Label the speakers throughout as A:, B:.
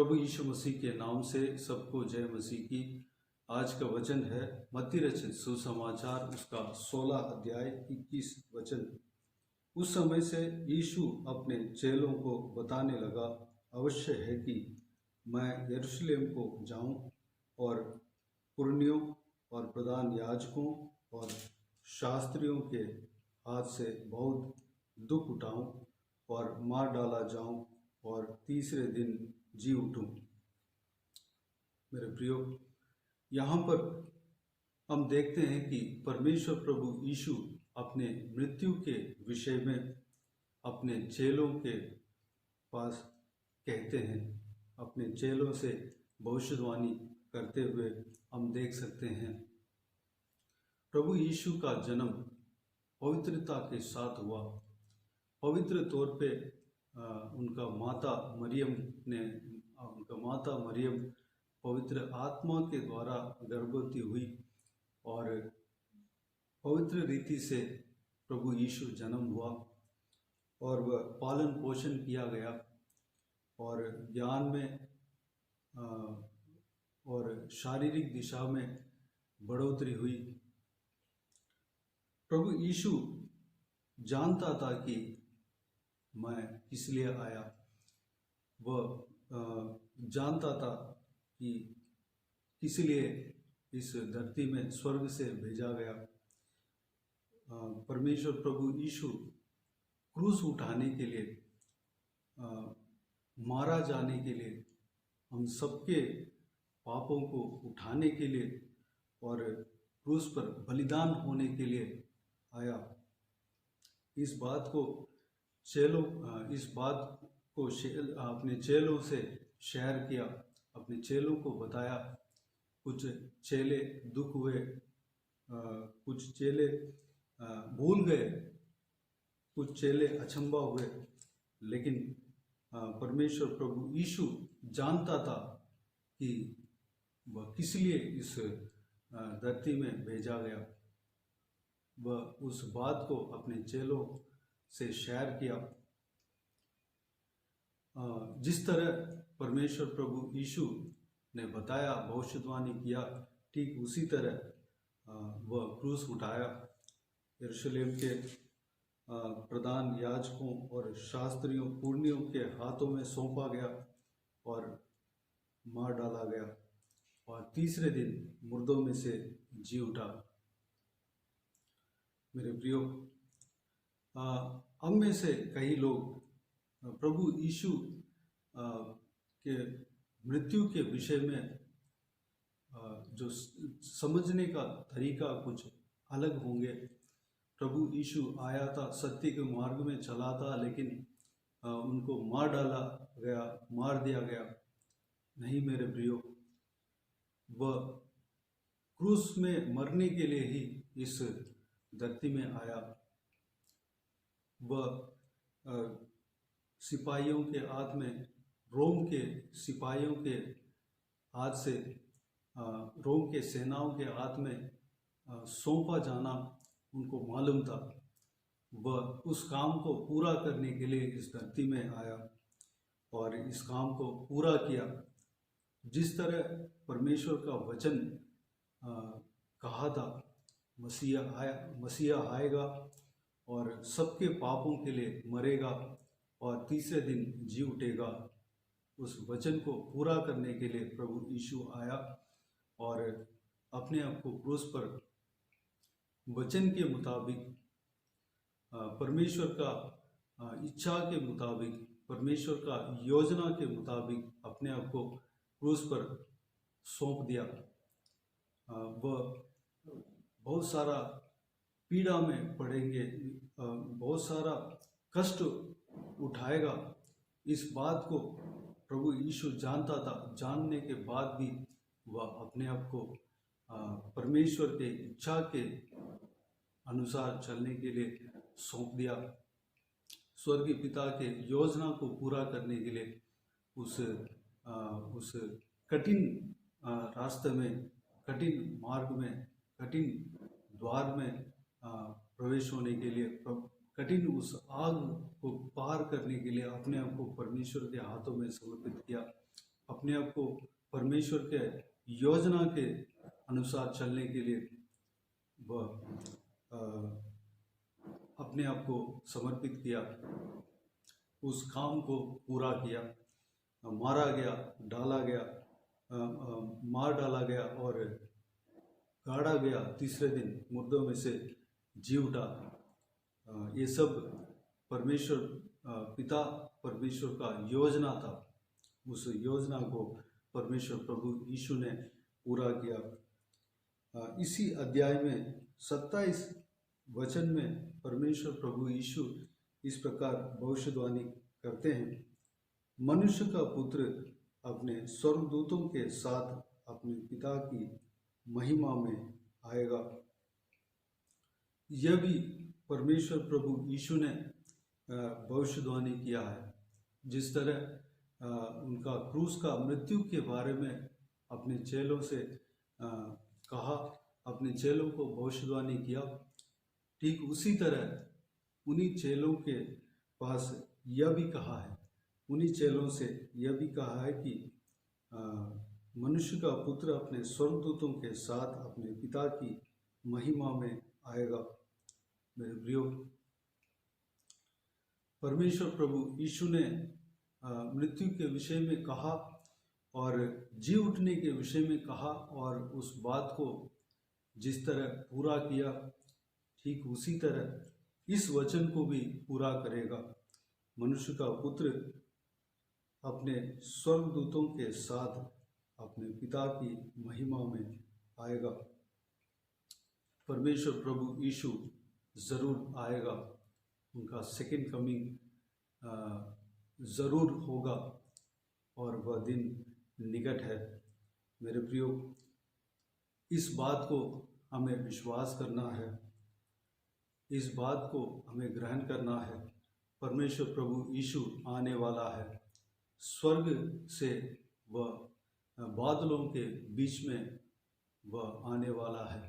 A: प्रभु यीशु मसीह के नाम से सबको जय मसीह की। आज का वचन है मत्ती रचित सुसमाचार उसका 16 अध्याय 21 वचन। उस समय से यीशु अपने चेलों को बताने लगा, अवश्य है कि मैं यरूशलेम को जाऊं और पुरनियों और प्रधान याजकों और शास्त्रियों के हाथ से बहुत दुख उठाऊं और मार डाला जाऊं और तीसरे दिन जी उठूं। मेरे प्रियो, यहाँ पर हम देखते हैं कि परमेश्वर प्रभु यीशु अपने मृत्यु के विषय में अपने चेलों के पास कहते हैं, अपने चेलों से भविष्यवाणी करते हुए हम देख सकते हैं। प्रभु यीशु का जन्म पवित्रता के साथ हुआ। पवित्र तौर पे उनका माता मरियम पवित्र आत्मा के द्वारा गर्भवती हुई और पवित्र रीति से प्रभु यीशु जन्म हुआ और वह पालन पोषण किया गया और ज्ञान में और शारीरिक दिशा में बढ़ोतरी हुई। प्रभु यीशु जानता था कि मैं किस लिए आया। वह जानता था कि किस लिए इस धरती में स्वर्ग से भेजा गया। परमेश्वर प्रभु यीशु क्रूस उठाने के लिए, मारा जाने के लिए, हम सबके पापों को उठाने के लिए और क्रूस पर बलिदान होने के लिए आया। इस बात को अपने चेलों से शेयर किया, अपने चेलों को बताया। कुछ चेले दुख हुए, कुछ चेले भूल गए, कुछ चेले अचंभा हुए, लेकिन परमेश्वर प्रभु यीशु जानता था कि वह किस लिए इस धरती में भेजा गया। वह उस बात को अपने चेलों से शेयर किया। जिस तरह परमेश्वर प्रभु यीशु ने बताया, भविष्यवाणी किया, ठीक उसी तरह वह क्रूस उठाया। यरूशलेम के प्रधान याजकों और शास्त्रियों पुरनियों के हाथों में सौंपा गया और मार डाला गया और तीसरे दिन मुर्दों में से जी उठा। मेरे प्रियो, हम में से कई लोग प्रभु यीशु के मृत्यु के विषय में जो समझने का तरीका कुछ अलग होंगे। प्रभु यीशु आया था, सत्य के मार्ग में चला था, लेकिन उनको मार डाला गया, मार दिया गया। नहीं मेरे प्रियो, वह क्रूस में मरने के लिए ही इस धरती में आया। वह सिपाहियों के हाथ में, रोम के सिपाहियों के हाथ से, रोम के सेनाओं के हाथ में सौंपा जाना उनको मालूम था। वह उस काम को पूरा करने के लिए इस धरती में आया और इस काम को पूरा किया। जिस तरह परमेश्वर का वचन कहा था, मसीहा आएगा और सबके पापों के लिए मरेगा और तीसरे दिन जी उठेगा। उस वचन को पूरा करने के लिए प्रभु यीशु आया और अपने आप को क्रूस पर वचन के मुताबिक, परमेश्वर का इच्छा के मुताबिक, परमेश्वर का योजना के मुताबिक अपने आप को क्रूस पर सौंप दिया। वह बहुत सारा पीड़ा में पड़ेंगे, बहुत सारा कष्ट उठाएगा। इस बात को प्रभु यीशु जानता था। जानने के बाद भी वह अपने आप को परमेश्वर के इच्छा के अनुसार चलने के लिए सौंप दिया। स्वर्गीय पिता के योजना को पूरा करने के लिए उस कठिन रास्ते में, कठिन मार्ग में, कठिन द्वार में प्रवेश होने के लिए, कठिन उस आग को पार करने के लिए अपने आप को परमेश्वर के हाथों में समर्पित किया अपने आप को परमेश्वर के योजना के अनुसार चलने के लिए वह अपने आप को समर्पित किया, उस काम को पूरा किया, मारा गया, डाला गया, मार डाला गया और गाड़ा गया, तीसरे दिन मुर्दों में से जी उठा। ये सब परमेश्वर पिता परमेश्वर का योजना था। उस योजना को परमेश्वर प्रभु यीशु ने पूरा किया। इसी अध्याय में 27 वचन में परमेश्वर प्रभु यीशु इस प्रकार भविष्यवाणी करते हैं, मनुष्य का पुत्र अपने स्वर्गदूतों के साथ अपने पिता की महिमा में आएगा। यह भी परमेश्वर प्रभु यीशु ने भविष्यवाणी किया है। जिस तरह उनका क्रूस का मृत्यु के बारे में अपने चेलों से कहा, अपने चेलों को भविष्यवाणी किया, ठीक उसी तरह उन्हीं चेलों के पास यह भी कहा है, उन्हीं चेलों से यह भी कहा है कि मनुष्य का पुत्र अपने स्वर्गदूतों के साथ अपने पिता की महिमा में आएगा। मेरे प्रियो, परमेश्वर प्रभु यीशु ने मृत्यु के विषय में कहा और जी उठने के विषय में कहा, और उस बात को जिस तरह पूरा किया, ठीक उसी तरह इस वचन को भी पूरा करेगा। मनुष्य का पुत्र अपने स्वर्गदूतों के साथ अपने पिता की महिमा में आएगा। परमेश्वर प्रभु यीशु ज़रूर आएगा, उनका सेकंड कमिंग ज़रूर होगा और वह दिन निकट है। मेरे प्रियो, इस बात को हमें विश्वास करना है, इस बात को हमें ग्रहण करना है। परमेश्वर प्रभु यीशु आने वाला है, स्वर्ग से वह बादलों के बीच में वह आने वाला है।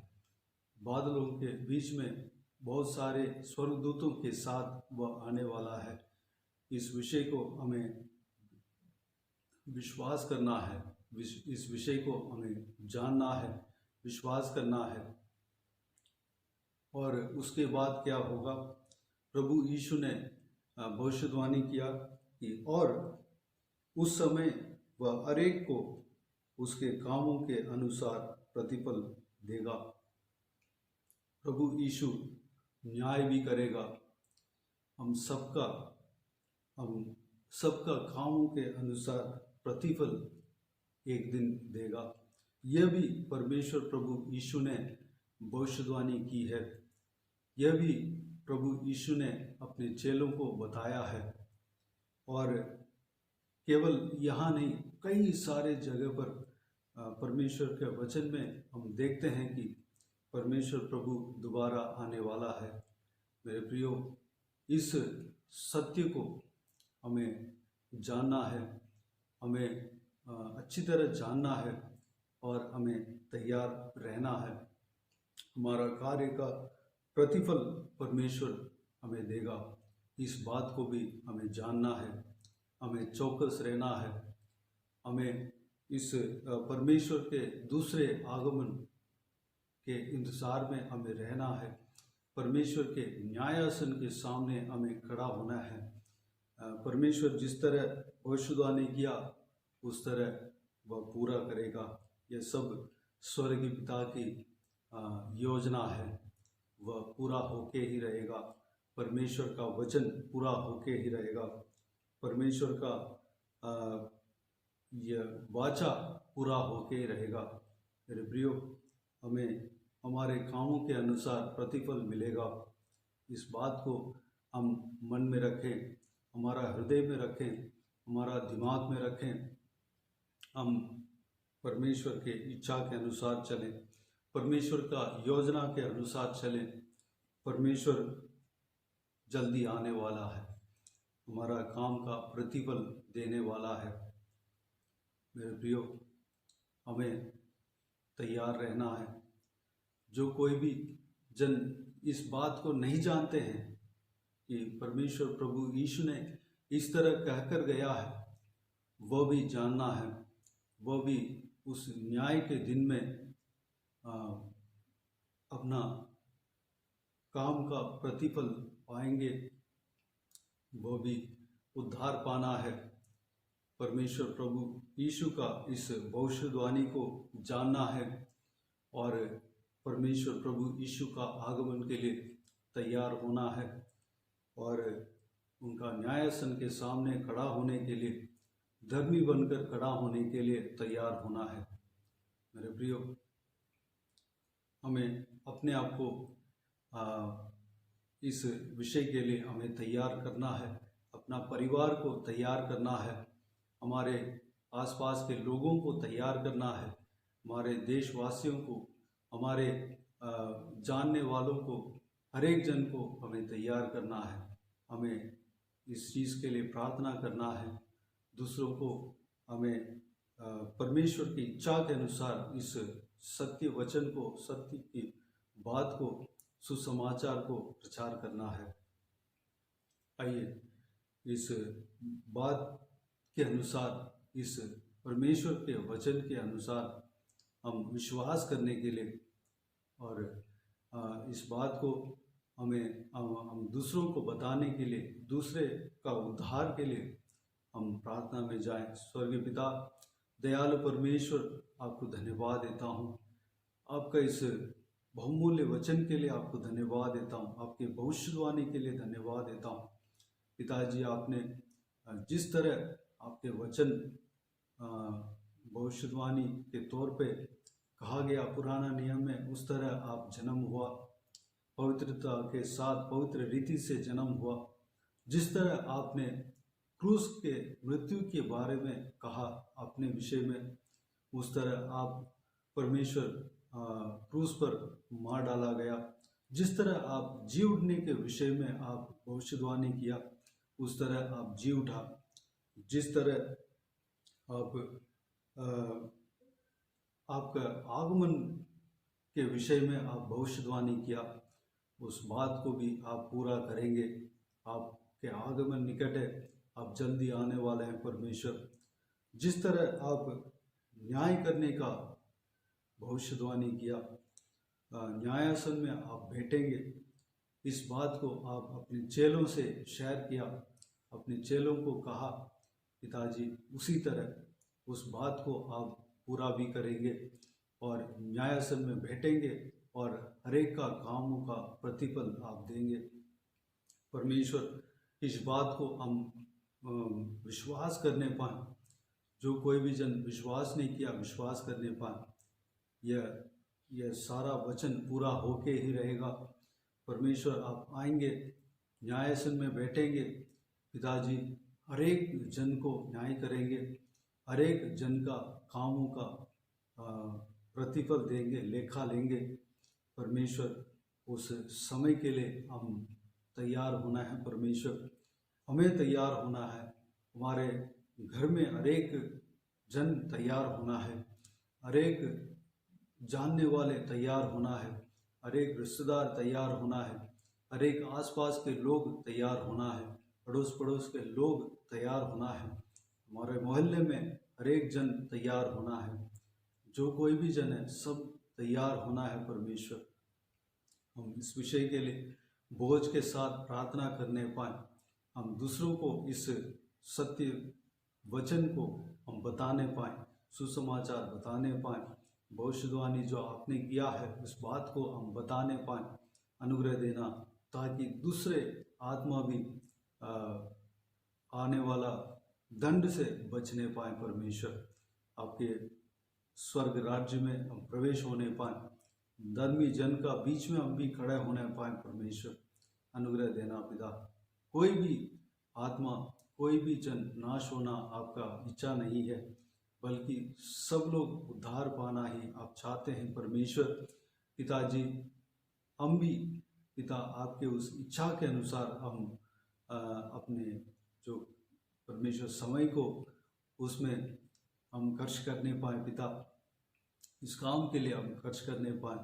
A: बादलों के बीच में बहुत सारे स्वर्गदूतों के साथ वह आने वाला है। इस विषय को हमें विश्वास करना है, इस विषय को हमें जानना है, विश्वास करना है। और उसके बाद क्या होगा? प्रभु यीशु ने भविष्यवाणी किया कि और उस समय वह हर एक को उसके कामों के अनुसार प्रतिफल देगा। प्रभु यीशु न्याय भी करेगा, हम सबका कामों के अनुसार प्रतिफल एक दिन देगा। यह भी परमेश्वर प्रभु यीशु ने भविष्यवाणी की है, यह भी प्रभु यीशु ने अपने चेलों को बताया है। और केवल यहाँ नहीं, कई सारे जगह पर परमेश्वर के वचन में हम देखते हैं कि परमेश्वर प्रभु दोबारा आने वाला है। मेरे प्रियो, इस सत्य को हमें जानना है, हमें अच्छी तरह जानना है और हमें तैयार रहना है। हमारा कार्य का प्रतिफल परमेश्वर हमें देगा, इस बात को भी हमें जानना है, हमें चौकस रहना है। हमें इस परमेश्वर के दूसरे आगमन के इंतज़ार में हमें रहना है। परमेश्वर के न्यायासन के सामने हमें खड़ा होना है। परमेश्वर जिस तरह भविष्यवाणी किया उस तरह वह पूरा करेगा। यह सब स्वर्गीय पिता की योजना है, वह पूरा होके ही रहेगा। परमेश्वर का वचन पूरा होके ही रहेगा। परमेश्वर का यह वाचा पूरा होके ही रहेगा। मेरे प्रियो, हमें हमारे कामों के अनुसार प्रतिफल मिलेगा। इस बात को हम मन में रखें, हमारा हृदय में रखें, हमारा दिमाग में रखें। हम परमेश्वर के इच्छा के अनुसार चलें, परमेश्वर का योजना के अनुसार चलें। परमेश्वर जल्दी आने वाला है, हमारा काम का प्रतिफल देने वाला है। मेरे प्रियो, हमें तैयार रहना है। जो कोई भी जन इस बात को नहीं जानते हैं कि परमेश्वर प्रभु यीशु ने इस तरह कहकर गया है, वह भी जानना है। वह भी उस न्याय के दिन में अपना काम का प्रतिफल पाएंगे। वह भी उद्धार पाना है। परमेश्वर प्रभु यीशु का इस भविष्यवाणी को जानना है और परमेश्वर प्रभु यीशु का आगमन के लिए तैयार होना है और उनका न्यायासन के सामने खड़ा होने के लिए, धर्मी बनकर खड़ा होने के लिए तैयार होना है। मेरे प्रियो, हमें अपने आप को इस विषय के लिए हमें तैयार करना है, अपना परिवार को तैयार करना है, हमारे आसपास के लोगों को तैयार करना है, हमारे देशवासियों को, हमारे जानने वालों को, हर एक जन को हमें तैयार करना है। हमें इस चीज़ के लिए प्रार्थना करना है। दूसरों को हमें परमेश्वर की इच्छा के अनुसार इस सत्य वचन को, सत्य की बात को, सुसमाचार को प्रचार करना है। आइए इस बात के अनुसार, इस परमेश्वर के वचन के अनुसार हम विश्वास करने के लिए और इस बात को हम दूसरों को बताने के लिए, दूसरे का उद्धार के लिए हम प्रार्थना में जाएं। स्वर्गीय पिता, दयालु परमेश्वर, आपको धन्यवाद देता हूँ। आपका इस बहुमूल्य वचन के लिए आपको धन्यवाद देता हूँ। आपके भविष्यवाणी के लिए धन्यवाद देता हूँ। पिताजी, आपने जिस तरह आपके वचन भविष्यवाणी के तौर पे कहा गया पुराना नियम में, उस तरह आप जन्म हुआ, पवित्रता के साथ पवित्र रीति से जन्म हुआ। जिस तरह आपने क्रूस के मृत्यु के बारे में कहा अपने विषय में, उस तरह आप परमेश्वर क्रूस पर मार डाला गया। जिस तरह आप जी उठने के विषय में आप भविष्यवाणी किया, उस तरह आप जी उठा। जिस तरह आपका आगमन के विषय में आप भविष्यवाणी किया, उस बात को भी आप पूरा करेंगे। आपके आगमन निकट है, आप जल्दी आने वाले हैं परमेश्वर। जिस तरह आप न्याय करने का भविष्यवाणी किया, न्यायासन में आप बैठेंगे, इस बात को आप अपने चेलों से शेयर किया, अपने चेलों को कहा। पिताजी, उसी तरह उस बात को आप पूरा भी करेंगे और न्यायासन में बैठेंगे और हर एक का कामों का प्रतिफल आप देंगे। परमेश्वर, इस बात को हम विश्वास करने पाएँ, जो कोई भी जन विश्वास नहीं किया विश्वास करने पाए। यह सारा वचन पूरा होके ही रहेगा। परमेश्वर, आप आएंगे, न्यायासन में बैठेंगे। पिताजी, हर एक जन को न्याय करेंगे, हर एक जन का कामों का प्रतिफल देंगे, लेखा लेंगे। परमेश्वर, उस समय के लिए हम तैयार होना है। परमेश्वर, हमें तैयार होना है। हमारे घर में हर एक जन तैयार होना है, हर एक जानने वाले तैयार होना है, हर एक रिश्तेदार तैयार होना है, हर एक आसपास के लोग तैयार होना है, पड़ोस पड़ोस के लोग तैयार होना है, हमारे मोहल्ले में हर एक जन तैयार होना है। जो कोई भी जन है, सब तैयार होना है। परमेश्वर, हम इस विषय के लिए बोझ के साथ प्रार्थना करने पाएँ, हम दूसरों को इस सत्य वचन को हम बताने पाएँ, सुसमाचार बताने पाएँ, भविष्यवाणी जो आपने किया है उस बात को हम बताने पाएँ। अनुग्रह देना ताकि दूसरे आत्मा भी आने वाला दंड से बचने पाएँ। परमेश्वर, आपके स्वर्ग राज्य में हम प्रवेश होने पाएँ, धर्मी जन का बीच में हम भी खड़े होने पाएँ। परमेश्वर, अनुग्रह देना पिता। कोई भी आत्मा, कोई भी जन नाश होना आपका इच्छा नहीं है, बल्कि सब लोग उद्धार पाना ही आप चाहते हैं। परमेश्वर पिताजी, हम भी पिता आपके उस इच्छा के अनुसार हम अपने जो परमेश्वर समय को उसमें हम खर्च करने पाएँ। पिता, इस काम के लिए हम खर्च करने पाएँ।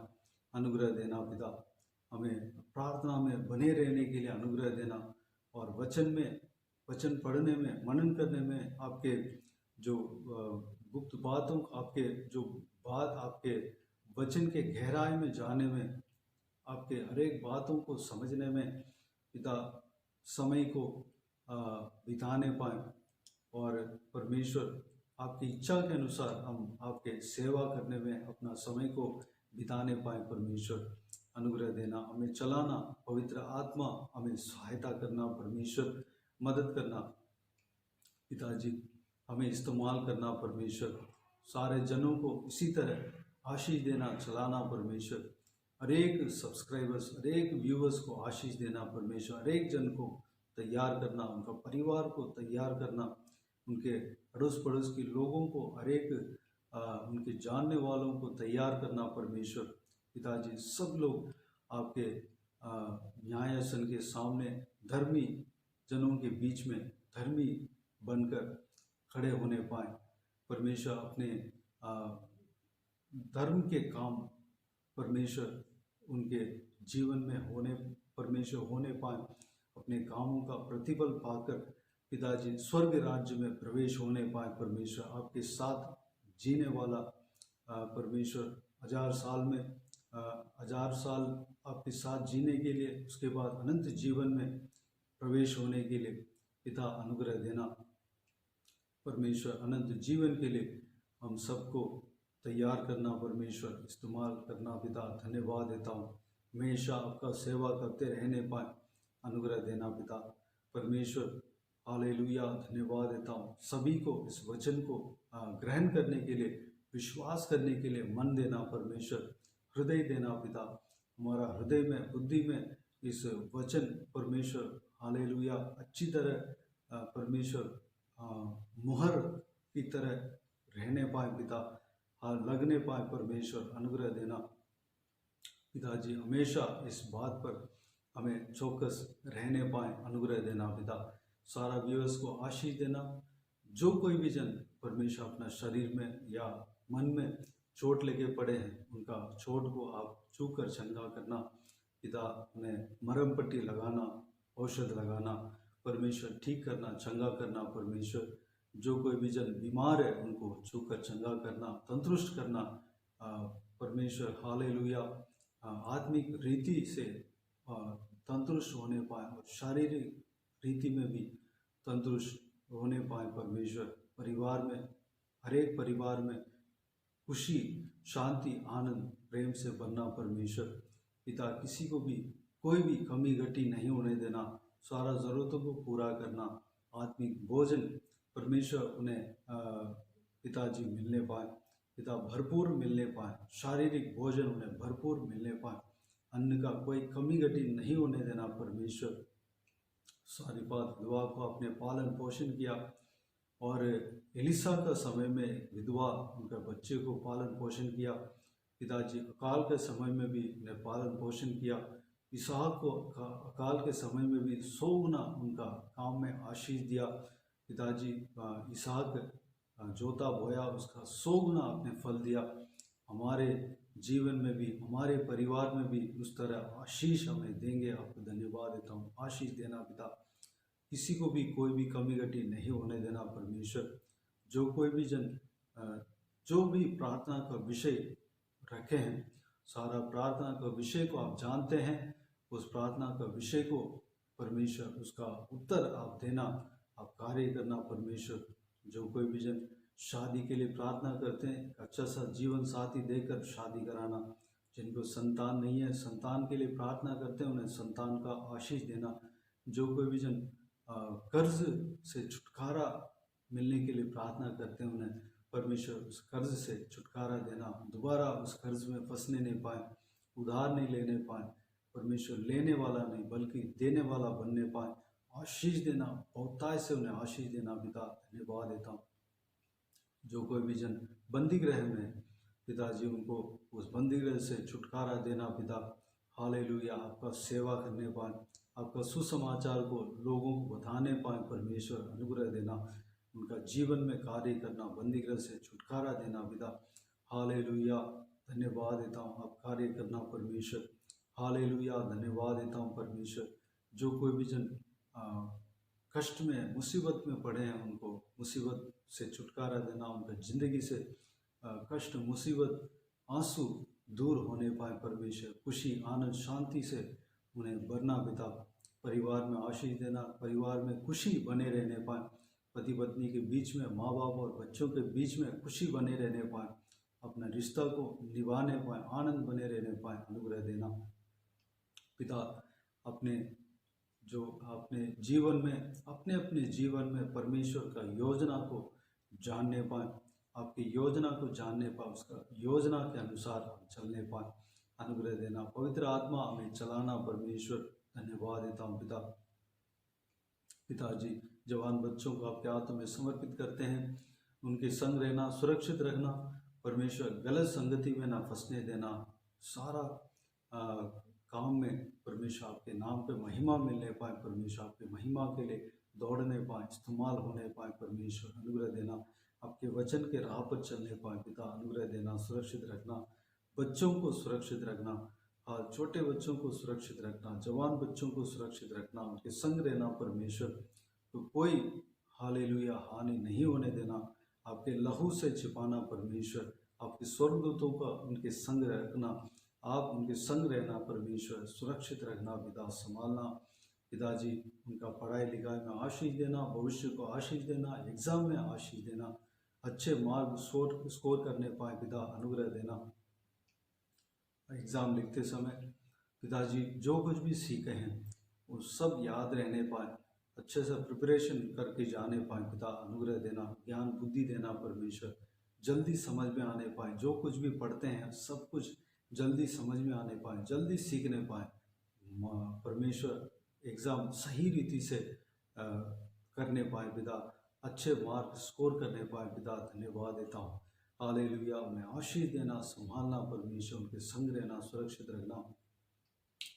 A: अनुग्रह देना पिता। हमें प्रार्थना में बने रहने के लिए अनुग्रह देना और वचन पढ़ने में, मनन करने में, आपके जो गुप्त बातों आपके जो बात आपके वचन के गहराई में जाने में, आपके हर एक बातों को समझने में पिता समय को बिताने पाएँ और परमेश्वर आपकी इच्छा के अनुसार हम आपके सेवा करने में अपना समय को बिताने पाएँ। परमेश्वर अनुग्रह देना, हमें चलाना, पवित्र आत्मा हमें सहायता करना, परमेश्वर मदद करना, पिताजी हमें इस्तेमाल करना, परमेश्वर सारे जनों को इसी तरह आशीष देना, चलाना, परमेश्वर हर एक सब्सक्राइबर्स, हर एक व्यूवर्स को आशीष देना, परमेश्वर हर एक जन को तैयार करना, उनका परिवार को तैयार करना, उनके अड़ोस पड़ोस के लोगों को, हर एक उनके जानने वालों को तैयार करना, परमेश्वर पिताजी सब लोग आपके न्यायासन के सामने धर्मी जनों के बीच में धर्मी बनकर खड़े होने पाए। परमेश्वर अपने धर्म के काम परमेश्वर उनके जीवन में होने परमेश्वर होने पाए, अपने कामों का प्रतिफल पाकर पिताजी स्वर्ग राज्य में प्रवेश होने पाए। परमेश्वर आपके साथ जीने वाला परमेश्वर हजार साल आपके साथ जीने के लिए, उसके बाद अनंत जीवन में प्रवेश होने के लिए पिता अनुग्रह देना। परमेश्वर अनंत जीवन के लिए हम सबको तैयार करना, परमेश्वर इस्तेमाल करना। पिता धन्यवाद देता हूँ, हमेशा आपका सेवा करते रहने पाए, अनुग्रह देना पिता परमेश्वर। हालेलुया, धन्यवाद देता हूँ सभी को इस वचन को ग्रहण करने के लिए, विश्वास करने के लिए मन देना, परमेश्वर हृदय देना पिता, हमारा हृदय में बुद्धि में इस वचन परमेश्वर हालेलुया अच्छी तरह परमेश्वर मुहर की तरह रहने पाए पिता, लगने पाए, परमेश्वर अनुग्रह देना पिताजी। हमेशा इस बात पर हमें चौकस रहने पाए, अनुग्रह देना पिता। सारा व्यूअर्स को आशीष देना, जो कोई भी जन परमेश्वर अपना शरीर में या मन में चोट लेके पड़े हैं, उनका चोट को आप छू कर चंगा करना पिता, उन्हें मरहम पट्टी लगाना, औषध लगाना, परमेश्वर ठीक करना, चंगा करना, परमेश्वर जो कोई भी जन बीमार है उनको छू कर चंगा करना, तंदुरुस्त करना, परमेश्वर हालेलुया आत्मिक रीति से तंदुरुस्त होने पाए और शारीरिक रीति में भी तंदुरुस्त होने पाए। परमेश्वर परिवार में, हर एक परिवार में खुशी, शांति, आनंद, प्रेम से भरना, परमेश्वर पिता किसी को भी कोई भी कमी घटी नहीं होने देना, सारा ज़रूरतों को पूरा करना, आत्मिक भोजन परमेश्वर उन्हें पिताजी मिलने पाए, पिता भरपूर मिलने पाए, शारीरिक भोजन उन्हें भरपूर मिलने पाए, अन्न का कोई कमी घटी नहीं होने देना। परमेश्वर सारी बात विधवा को आपने पालन पोषण किया, और एलिसा का समय में एक विधवा उनका बच्चे को पालन पोषण किया पिताजी, अकाल के समय में भी उन्हें पालन पोषण किया। इसहाक को अकाल के समय में भी 100 गुना उनका काम में आशीष दिया पिताजी। इसहाक जोता बोया, उसका 100 गुना आपने फल दिया। हमारे जीवन में भी, हमारे परिवार में भी उस तरह आशीष हमें देंगे। आपको धन्यवाद देता हूँ, आशीष देना पिता, किसी को भी कोई भी कमी घटी नहीं होने देना। परमेश्वर जो कोई भी जन जो भी प्रार्थना का विषय रखे हैं, सारा प्रार्थना का विषय को आप जानते हैं, उस प्रार्थना का विषय को परमेश्वर उसका उत्तर आप देना, आप कार्य करना। परमेश्वर जो कोई भी जन शादी के लिए प्रार्थना करते हैं, अच्छा सा जीवन साथी देकर शादी कराना, जिनको संतान नहीं है संतान के लिए प्रार्थना करते हैं, उन्हें संतान का आशीष देना। जो कोई भी जन कर्ज से छुटकारा मिलने के लिए प्रार्थना करते हैं, उन्हें परमेश्वर उस कर्ज से छुटकारा देना, दोबारा उस कर्ज में फंसने नहीं पाए, उधार नहीं लेने पाए, परमेश्वर लेने वाला नहीं बल्कि देने वाला बनने पाए, आशीष देना, बहुतायत से उन्हें आशीष देना पिता। धन्यवाद देता हूँ जो कोई भी जन बंदी गृह में पिताजी, उनको उस बंदी गृह से छुटकारा देना पिता। हालेलुया, आपका सेवा करने पाए, आपका सुसमाचार को लोगों को बताने पाए, परमेश्वर अनुग्रह देना, उनका जीवन में कार्य करना, बंदी गृह से छुटकारा देना पिता। हालेलुया, धन्यवाद देता हूँ, आप कार्य करना परमेश्वर। हालेलुया, धन्यवाद देता हूँ परमेश्वर। जो कोई भी जन कष्ट में, मुसीबत में पड़े हैं, उनको मुसीबत से छुटकारा देना, उनका ज़िंदगी से कष्ट, मुसीबत, आंसू दूर होने पाए परमेश्वर, खुशी, आनंद, शांति से उन्हें भरना पिता। परिवार में आशीष देना, परिवार में खुशी बने रहने पाए, पति पत्नी के बीच में, माँ बाप और बच्चों के बीच में खुशी बने रहने पाए, अपने रिश्ता को निभाने पाए, आनंद बने रहने पाए, अनुग्रह देना पिता। अपने जीवन में, अपने अपने जीवन में परमेश्वर का योजना को जानने पाए, आपकी योजना को जानने पाए, उसका योजना के अनुसार हम चलने पाए, अनुग्रह देना। पवित्र आत्मा हमें चलाना परमेश्वर, धन्यवाद देता हूँ पिता। पिताजी, जवान बच्चों को आपके हाथों में समर्पित करते हैं, उनके संग रहना, सुरक्षित रखना परमेश्वर, गलत संगति में ना फंसने देना, सारा काम में परमेश्वर आपके नाम पे महिमा मिलने पाए, परमेश्वर आपके महिमा के लिए दौड़ने पाए, इस्तेमाल होने पाए परमेश्वर, अनुग्रह देना। आपके वचन के राह पर चलने पाए पिता, अनुग्रह देना। सुरक्षित रखना, बच्चों को सुरक्षित रखना, छोटे बच्चों को सुरक्षित रखना, जवान बच्चों को सुरक्षित रखना, उनके संग रहना परमेश्वर, तो कोई हालेलुया हानि नहीं होने देना, आपके लहू से छिपाना परमेश्वर, आपके स्वर्गदूतों का उनके संग रखना, आप उनके संग रहना परमेश्वर, सुरक्षित रखना पिता, संभालना पिताजी। उनका पढ़ाई लिखाई में आशीष देना, भविष्य को आशीष देना, एग्ज़ाम में आशीष देना, अच्छे मार्क स्कोर करने पाए पिता, अनुग्रह देना। एग्ज़ाम लिखते समय पिताजी जो कुछ भी सीखे हैं वो सब याद रहने पाए, अच्छे से प्रिपरेशन करके जाने पाए पिता, अनुग्रह देना। ज्ञान बुद्धि देना परमेश्वर, जल्दी समझ में आने पाए, जो कुछ भी पढ़ते हैं सब कुछ जल्दी समझ में आने पाए, जल्दी सीखने पाए परमेश्वर, एग्ज़ाम सही रीति से करने पाए पिता, अच्छे मार्क स्कोर करने पाए पिता, धन्यवाद देता हूँ। हालेलुया, उन्हें आशीष देना, संभालना परमेश्वर, उनके संग रहना, सुरक्षित रखना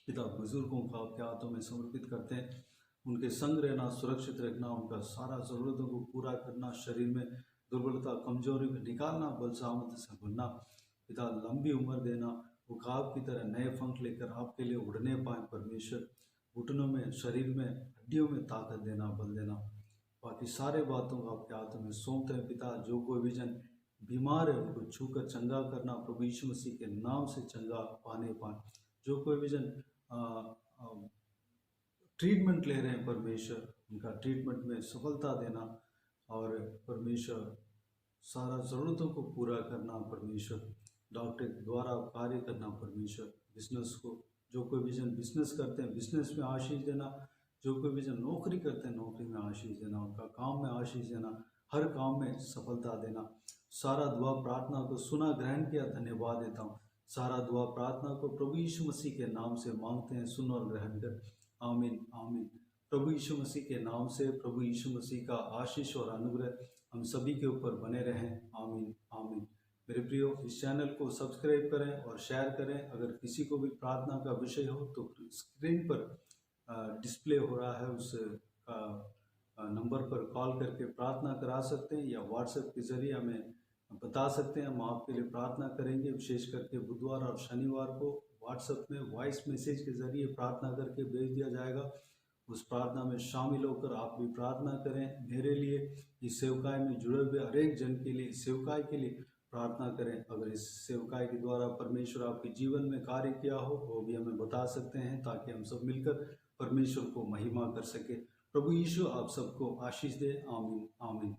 A: पिता। बुजुर्गों को आपके हाथों में समर्पित करते हैं, उनके संग रहना, सुरक्षित रखना, उनका सारा ज़रूरतों को पूरा करना, शरीर में दुर्बलता कमजोरी को निकालना, बल सामर्थ्य से भरना पिता, लंबी उम्र देना, वो काब की तरह नए पंख लेकर आपके लिए उड़ने पाए परमेश्वर, घुटनों में, शरीर में, हड्डियों में ताकत देना, बल देना। बाकी सारे बातों को आपके हाथों में सौंपते हैं पिता। जो कोई भी जन बीमार है उनको छूकर चंगा करना, प्रभु यीशु मसीह के नाम से चंगा पाने पाए। जो कोई भी जन ट्रीटमेंट ले रहे हैं परमेश्वर, उनका ट्रीटमेंट में सफलता देना, और परमेश्वर सारा ज़रूरतों को पूरा करना परमेश्वर, डॉक्टर द्वारा कार्य करना परमेश्वर। बिजनेस को, जो कोई भी जन बिजनेस करते हैं बिजनेस में आशीष देना, जो कोई भी जन नौकरी करते हैं नौकरी में आशीष देना, उनका काम में आशीष देना, हर काम में सफलता देना। सारा दुआ प्रार्थना को सुना, ग्रहण किया, धन्यवाद देता हूँ। सारा दुआ प्रार्थना को प्रभु यीशु मसीह के नाम से मांगते हैं, सुन और ग्रहण कर, आमीन आमीन। प्रभु यीशु मसीह के नाम से प्रभु यीशु मसीह का आशीष और अनुग्रह हम सभी के ऊपर बने रहें, आमीन आमीन। मेरे प्रियो, इस चैनल को सब्सक्राइब करें और शेयर करें। अगर किसी को भी प्रार्थना का विषय हो तो स्क्रीन पर डिस्प्ले हो रहा है उस नंबर पर कॉल करके प्रार्थना करा सकते हैं, या व्हाट्सएप के ज़रिए हमें बता सकते हैं, हम आपके लिए प्रार्थना करेंगे। विशेष करके बुधवार और शनिवार को व्हाट्सएप में वॉइस मैसेज के ज़रिए प्रार्थना करके भेज दिया जाएगा। उस प्रार्थना में शामिल होकर आप भी प्रार्थना करें। मेरे लिए, इस सेवकाई में जुड़े हुए हर एक जन के लिए, सेवकाई के लिए प्रार्थना करें। अगर इस सेवकाई के द्वारा परमेश्वर आपके जीवन में कार्य किया हो वो भी हमें बता सकते हैं, ताकि हम सब मिलकर परमेश्वर को महिमा कर सके। प्रभु यीशु आप सबको आशीष दे, आमीन आमीन।